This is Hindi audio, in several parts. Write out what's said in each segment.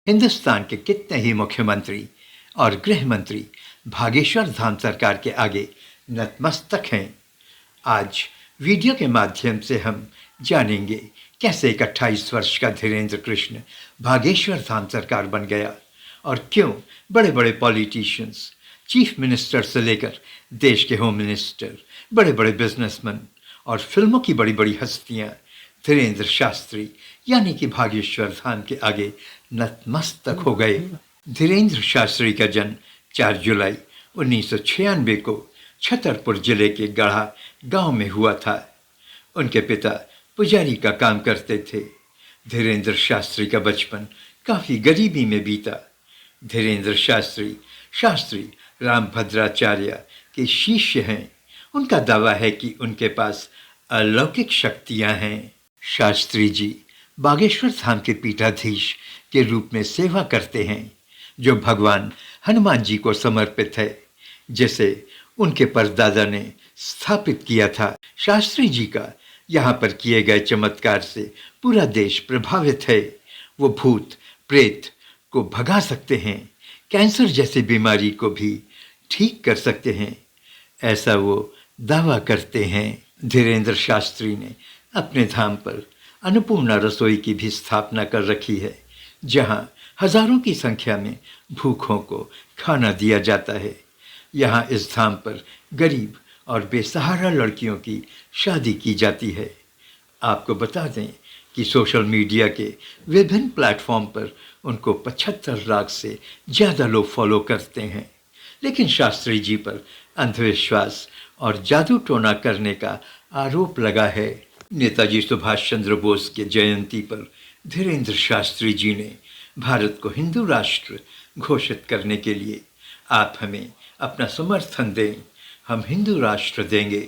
हिंदुस्तान के कितने ही मुख्यमंत्री और गृह मंत्री भागेश्वर धाम सरकार के आगे नतमस्तक हैं। आज वीडियो के माध्यम से हम जानेंगे कैसे एक 28 वर्ष का धीरेन्द्र कृष्ण भागेश्वर धाम सरकार बन गया और क्यों बड़े बड़े पॉलिटिशियंस, चीफ मिनिस्टर से लेकर देश के होम मिनिस्टर, बड़े बड़े बिजनेसमैन और फिल्मों की बड़ी बड़ी हस्तियां धीरेन्द्र शास्त्री यानी कि भागेश्वर धाम के आगे नतमस्तक हो गए। धीरेन्द्र शास्त्री का जन्म 4 जुलाई 1996 को छतरपुर जिले के गढ़ा गांव में हुआ था। उनके पिता पुजारी का काम करते थे। धीरेन्द्र शास्त्री का बचपन काफ़ी गरीबी में बीता। धीरेन्द्र शास्त्री रामभद्राचार्य के शिष्य हैं। उनका दावा है कि उनके पास अलौकिक शक्तियां हैं। शास्त्री जी बागेश्वर धाम के पीठाधीश के रूप में सेवा करते हैं, जो भगवान हनुमान जी को समर्पित है, जिसे उनके परदादा ने स्थापित किया था। शास्त्री जी का यहाँ पर किए गए चमत्कार से पूरा देश प्रभावित है। वो भूत प्रेत को भगा सकते हैं, कैंसर जैसी बीमारी को भी ठीक कर सकते हैं, ऐसा वो दावा करते हैं। धीरेन्द्र शास्त्री ने अपने धाम पर अन्नपूर्णा रसोई की भी स्थापना कर रखी है, जहां हजारों की संख्या में भूखों को खाना दिया जाता है। यहाँ इस धाम पर गरीब और बेसहारा लड़कियों की शादी की जाती है। आपको बता दें कि सोशल मीडिया के विभिन्न प्लेटफॉर्म पर उनको 75 लाख से ज़्यादा लोग फॉलो करते हैं, लेकिन शास्त्री जी पर अंधविश्वास और जादू टोना करने का आरोप लगा है। नेताजी सुभाष चंद्र बोस के जयंती पर धीरेन्द्र शास्त्री जी ने भारत को हिंदू राष्ट्र घोषित करने के लिए आप हमें अपना समर्थन दें, हम हिंदू राष्ट्र देंगे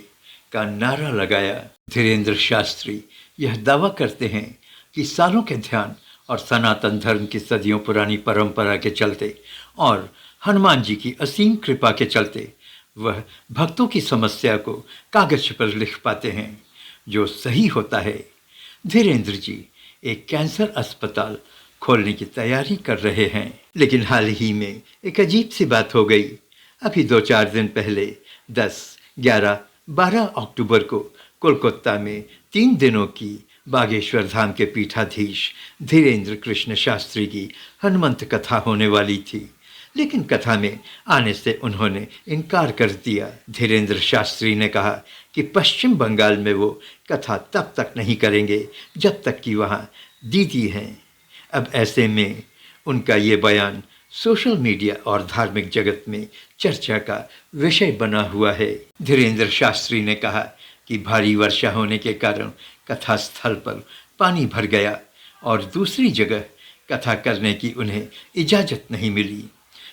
का नारा लगाया। धीरेन्द्र शास्त्री यह दावा करते हैं कि सालों के ध्यान और सनातन धर्म की सदियों पुरानी परंपरा के चलते और हनुमान जी की असीम कृपा के चलते वह भक्तों की समस्या को कागज पर लिख पाते हैं, जो सही होता है। धीरेन्द्र जी एक कैंसर अस्पताल खोलने की तैयारी कर रहे हैं, लेकिन हाल ही में एक अजीब सी बात हो गई। अभी 2-4 दिन पहले 10, 11, 12 अक्टूबर को कोलकाता में 3 दिनों की बागेश्वर धाम के पीठाधीश धीरेन्द्र कृष्ण शास्त्री की हनुमंत कथा होने वाली थी, लेकिन कथा में आने से उन्होंने इनकार कर दिया। धीरेन्द्र शास्त्री ने कहा कि पश्चिम बंगाल में वो कथा तब तक नहीं करेंगे जब तक कि वहाँ दीदी हैं। अब ऐसे में उनका ये बयान सोशल मीडिया और धार्मिक जगत में चर्चा का विषय बना हुआ है। धीरेन्द्र शास्त्री ने कहा कि भारी वर्षा होने के कारण कथा स्थल पर पानी भर गया और दूसरी जगह कथा करने की उन्हें इजाज़त नहीं मिली,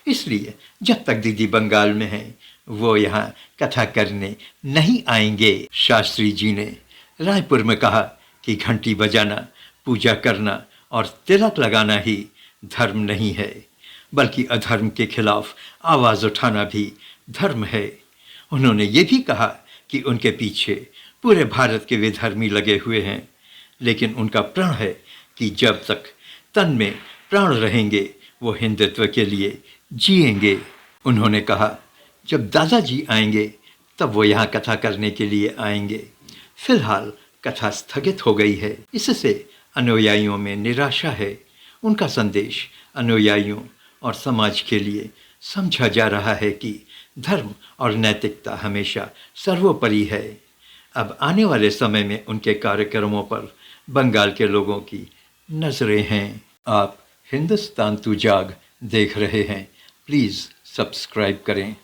इसलिए जब तक दीदी बंगाल में हैं वो यहाँ कथा करने नहीं आएंगे। शास्त्री जी ने रायपुर में कहा कि घंटी बजाना, पूजा करना और तिलक लगाना ही धर्म नहीं है, बल्कि अधर्म के खिलाफ आवाज़ उठाना भी धर्म है। उन्होंने ये भी कहा कि उनके पीछे पूरे भारत के विधर्मी लगे हुए हैं, लेकिन उनका प्रण है कि जब तक तन में प्राण रहेंगे वो हिंदुत्व के लिए जिएंगे। उन्होंने कहा जब दादाजी आएंगे तब वो यहाँ कथा करने के लिए आएंगे। फिलहाल कथा स्थगित हो गई है, इससे अनुयायियों में निराशा है। उनका संदेश अनुयायियों और समाज के लिए समझा जा रहा है कि धर्म और नैतिकता हमेशा सर्वोपरि है। अब आने वाले समय में उनके कार्यक्रमों पर बंगाल के लोगों की नजरें हैं। आप हिंदुस्तान तू जाग देख रहे हैं, प्लीज़ सब्सक्राइब करें।